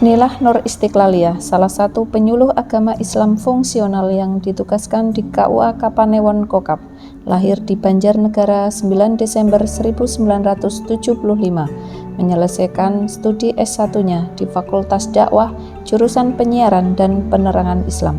Inilah Nur Istiqlaliyah, salah satu penyuluh agama Islam fungsional yang ditugaskan di KUA Kapanewon Kokab. Lahir di Banjarnegara 9 Desember 1975, menyelesaikan studi S1-nya di Fakultas Dakwah, jurusan Penyiaran dan Penerangan Islam.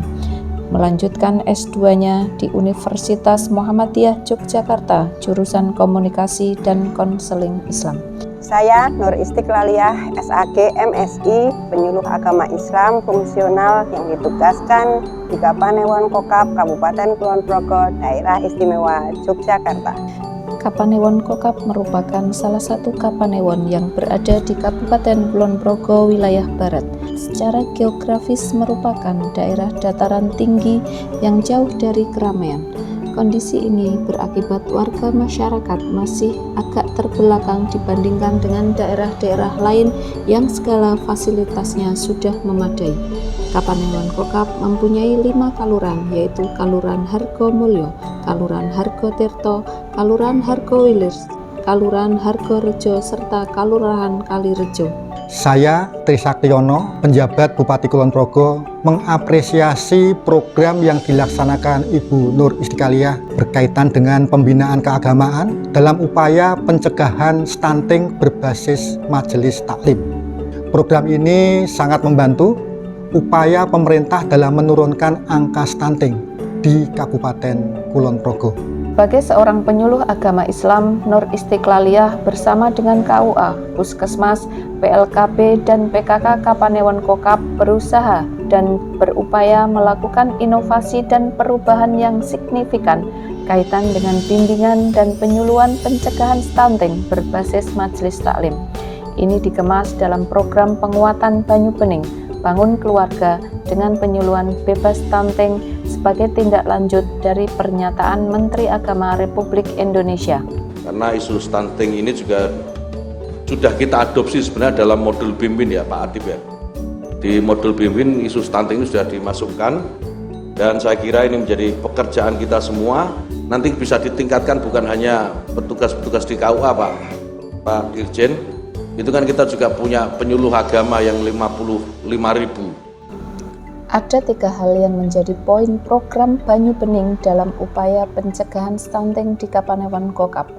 Melanjutkan S2-nya di Universitas Muhammadiyah Yogyakarta, jurusan Komunikasi dan Konseling Islam. Saya Nur Istiqlaliyah, SAG MSI, penyuluh agama Islam fungsional yang ditugaskan di Kapanewon Kokab, Kabupaten Kulon Progo, Daerah Istimewa Yogyakarta. Kapanewon Kokab merupakan salah satu kapanewon yang berada di Kabupaten Kulon Progo, wilayah barat. Secara geografis merupakan daerah dataran tinggi yang jauh dari keramaian. Kondisi ini berakibat warga masyarakat masih agak terbelakang dibandingkan dengan daerah-daerah lain yang segala fasilitasnya sudah memadai. Kapanewon Kokab mempunyai 5 kaluran, yaitu Kaluran Hargomulyo, Kaluran Hargotirto, Kaluran Hargowilir, Kaluran Hargorejo, serta Kalurahan Kalirejo. Saya Trisaktiono, penjabat Bupati Kulon Progo, mengapresiasi program yang dilaksanakan Ibu Nur Istiqlaliyah berkaitan dengan pembinaan keagamaan dalam upaya pencegahan stunting berbasis majelis taklim. Program ini sangat membantu upaya pemerintah dalam menurunkan angka stunting di Kabupaten Kulon Progo. Sebagai seorang penyuluh agama Islam, Nur Istiqlaliyah bersama dengan KUA, Puskesmas, PLKB, dan PKK Kapanewon Kokab berusaha dan berupaya melakukan inovasi dan perubahan yang signifikan kaitan dengan bimbingan dan penyuluhan pencegahan stunting berbasis majelis taklim. Ini dikemas dalam program penguatan Banyu Bening, Bangun Keluarga dengan penyuluhan bebas stunting sebagai tindak lanjut dari pernyataan Menteri Agama Republik Indonesia. Karena isu stunting ini juga sudah kita adopsi sebenarnya dalam modul BIMPIN ya Pak Adib ya. Di modul BIMPIN isu stunting ini sudah dimasukkan dan saya kira ini menjadi pekerjaan kita semua. Nanti bisa ditingkatkan bukan hanya petugas-petugas di KUA Pak Dirjen. Itu kan kita juga punya penyuluh agama yang 55.000. Ada 3 hal yang menjadi poin program Banyu Bening dalam upaya pencegahan stunting di Kapanewon Kokab.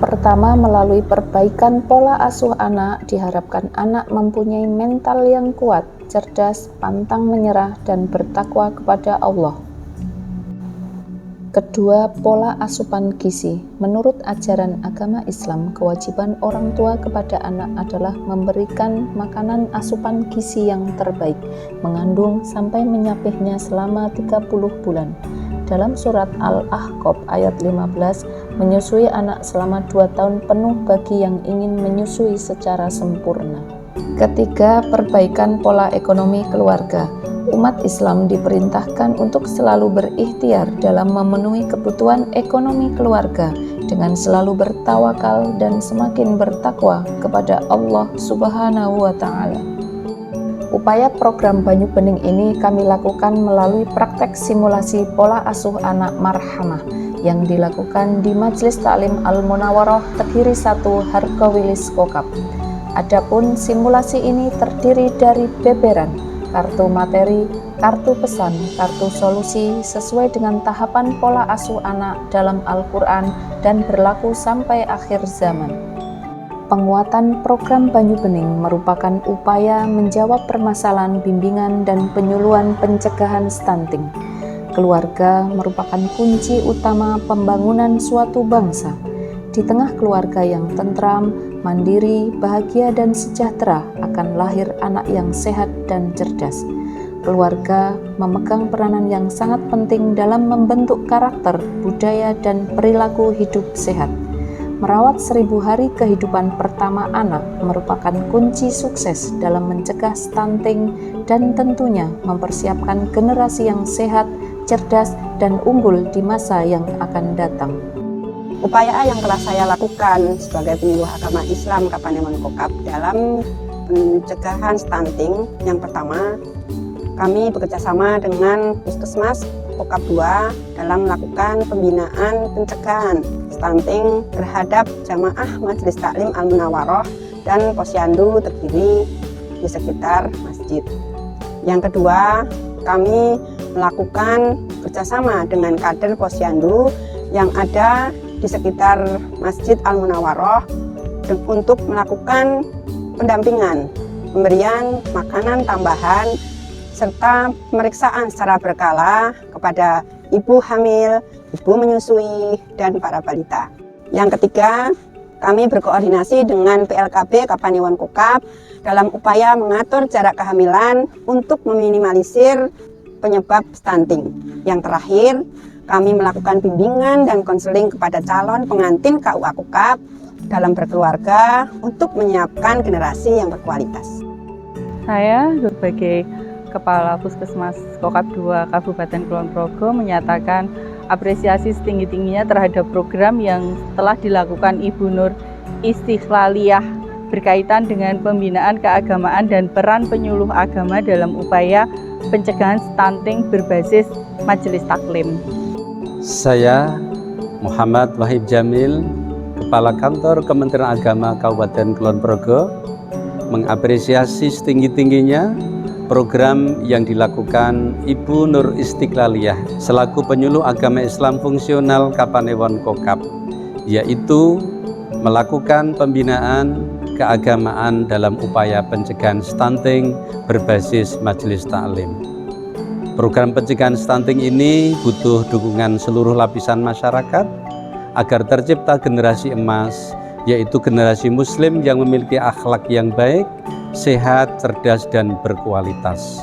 Pertama, melalui perbaikan pola asuh anak, diharapkan anak mempunyai mental yang kuat, cerdas, pantang menyerah, dan bertakwa kepada Allah. Kedua, pola asupan gizi. Menurut ajaran agama Islam, kewajiban orang tua kepada anak adalah memberikan makanan asupan gizi yang terbaik, mengandung sampai menyapihnya selama 30 bulan. Dalam surat Al-Ahqaf ayat 15, menyusui anak selama 2 tahun penuh bagi yang ingin menyusui secara sempurna. Ketiga, perbaikan pola ekonomi keluarga. Umat Islam diperintahkan untuk selalu berikhtiar dalam memenuhi kebutuhan ekonomi keluarga dengan selalu bertawakal dan semakin bertakwa kepada Allah Subhanahu wa Ta'ala. Upaya program Banyu Bening ini kami lakukan melalui praktek simulasi pola asuh anak marhamah yang dilakukan di Majelis Taklim Al-Munawaroh Tegiri 1 Hargowilis Kokab. Adapun simulasi ini terdiri dari beberan kartu materi, kartu pesan, kartu solusi sesuai dengan tahapan pola asuh anak dalam Al-Quran dan berlaku sampai akhir zaman. Penguatan program Banyu Bening merupakan upaya menjawab permasalahan bimbingan dan penyuluhan pencegahan stunting. Keluarga merupakan kunci utama pembangunan suatu bangsa. Di tengah keluarga yang tentram, mandiri, bahagia, dan sejahtera akan lahir anak yang sehat dan cerdas. Keluarga memegang peranan yang sangat penting dalam membentuk karakter, budaya, dan perilaku hidup sehat. Merawat 1000 hari kehidupan pertama anak merupakan kunci sukses dalam mencegah stunting dan tentunya mempersiapkan generasi yang sehat, cerdas, dan unggul di masa yang akan datang. Upaya yang telah saya lakukan sebagai penyuluh agama Islam Kapanewon Kokab dalam pencegahan stunting, yang pertama, kami bekerjasama dengan Puskesmas Kokab 2 dalam melakukan pembinaan pencegahan stunting terhadap jamaah Majelis Taklim Al-Munawaroh dan Posyandu Tegiri di sekitar masjid. masjid. Yang kedua, kami melakukan kerjasama dengan kader Posyandu yang ada di sekitar Masjid Al-Munawwaroh untuk melakukan pendampingan, pemberian makanan tambahan, serta pemeriksaan secara berkala kepada ibu hamil, ibu menyusui, dan para balita. Yang ketiga, kami berkoordinasi dengan PLKB Kapanewon Kokab dalam upaya mengatur jarak kehamilan untuk meminimalisir penyebab stunting. Yang terakhir, kami melakukan bimbingan dan konseling kepada calon pengantin KUA Kokab dalam berkeluarga untuk menyiapkan generasi yang berkualitas. Saya sebagai Kepala Puskesmas Kokab 2 Kabupaten Kulon Progo menyatakan apresiasi setinggi-tingginya terhadap program yang telah dilakukan Ibu Nur Istiqlaliyah berkaitan dengan pembinaan keagamaan dan peran penyuluh agama dalam upaya pencegahan stunting berbasis Majelis Taklim. Saya Muhammad Wahid Jamil, Kepala Kantor Kementerian Agama Kabupaten Kulon Progo, mengapresiasi setinggi-tingginya program yang dilakukan Ibu Nur Istiqlaliyah selaku penyuluh agama Islam fungsional Kapanewon Kokab, yaitu melakukan pembinaan keagamaan dalam upaya pencegahan stunting berbasis Majelis Taklim. Program pencegahan stunting ini butuh dukungan seluruh lapisan masyarakat agar tercipta generasi emas, yaitu generasi muslim yang memiliki akhlak yang baik, sehat, cerdas, dan berkualitas.